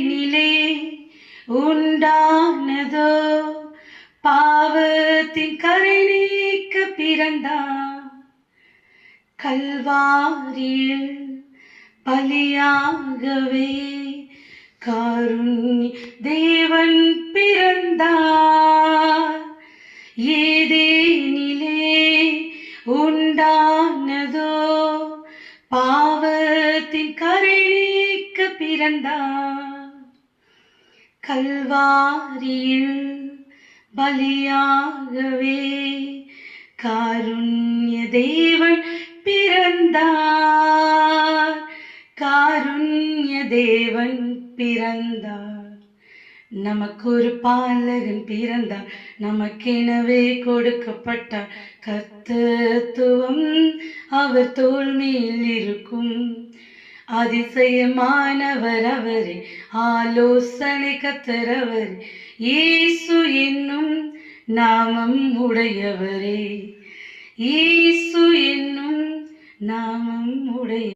நிலே உண்டானதோ பாவத்தின் கரை நீக்க பிறந்தார். கல்வாரியில் பலியாகவே காருண்ய தேவன் பிறந்தார். ஏதேனிலே உண்டானதோ பாவத்தின் கரை நீக்க பிறந்தார். கல்வாரியில் பலியாகவே காருண்ய தேவன் பிறந்தார். காருண்ய தேவன் பிறந்தார். நமக்கு ஒரு பாலகன் பிறந்தார். நமக்கெனவே கொடுக்கப்பட்டார். கர்த்தத்துவம் அவர் தோள் மேல் இருக்கும். அதிசயமானவர் அவரே, ஆலோசனை கர்த்தர் அவரே, இயேசு என்னும் நாமம் உடையவரே, இயேசு என்னும் நாமம் உடைய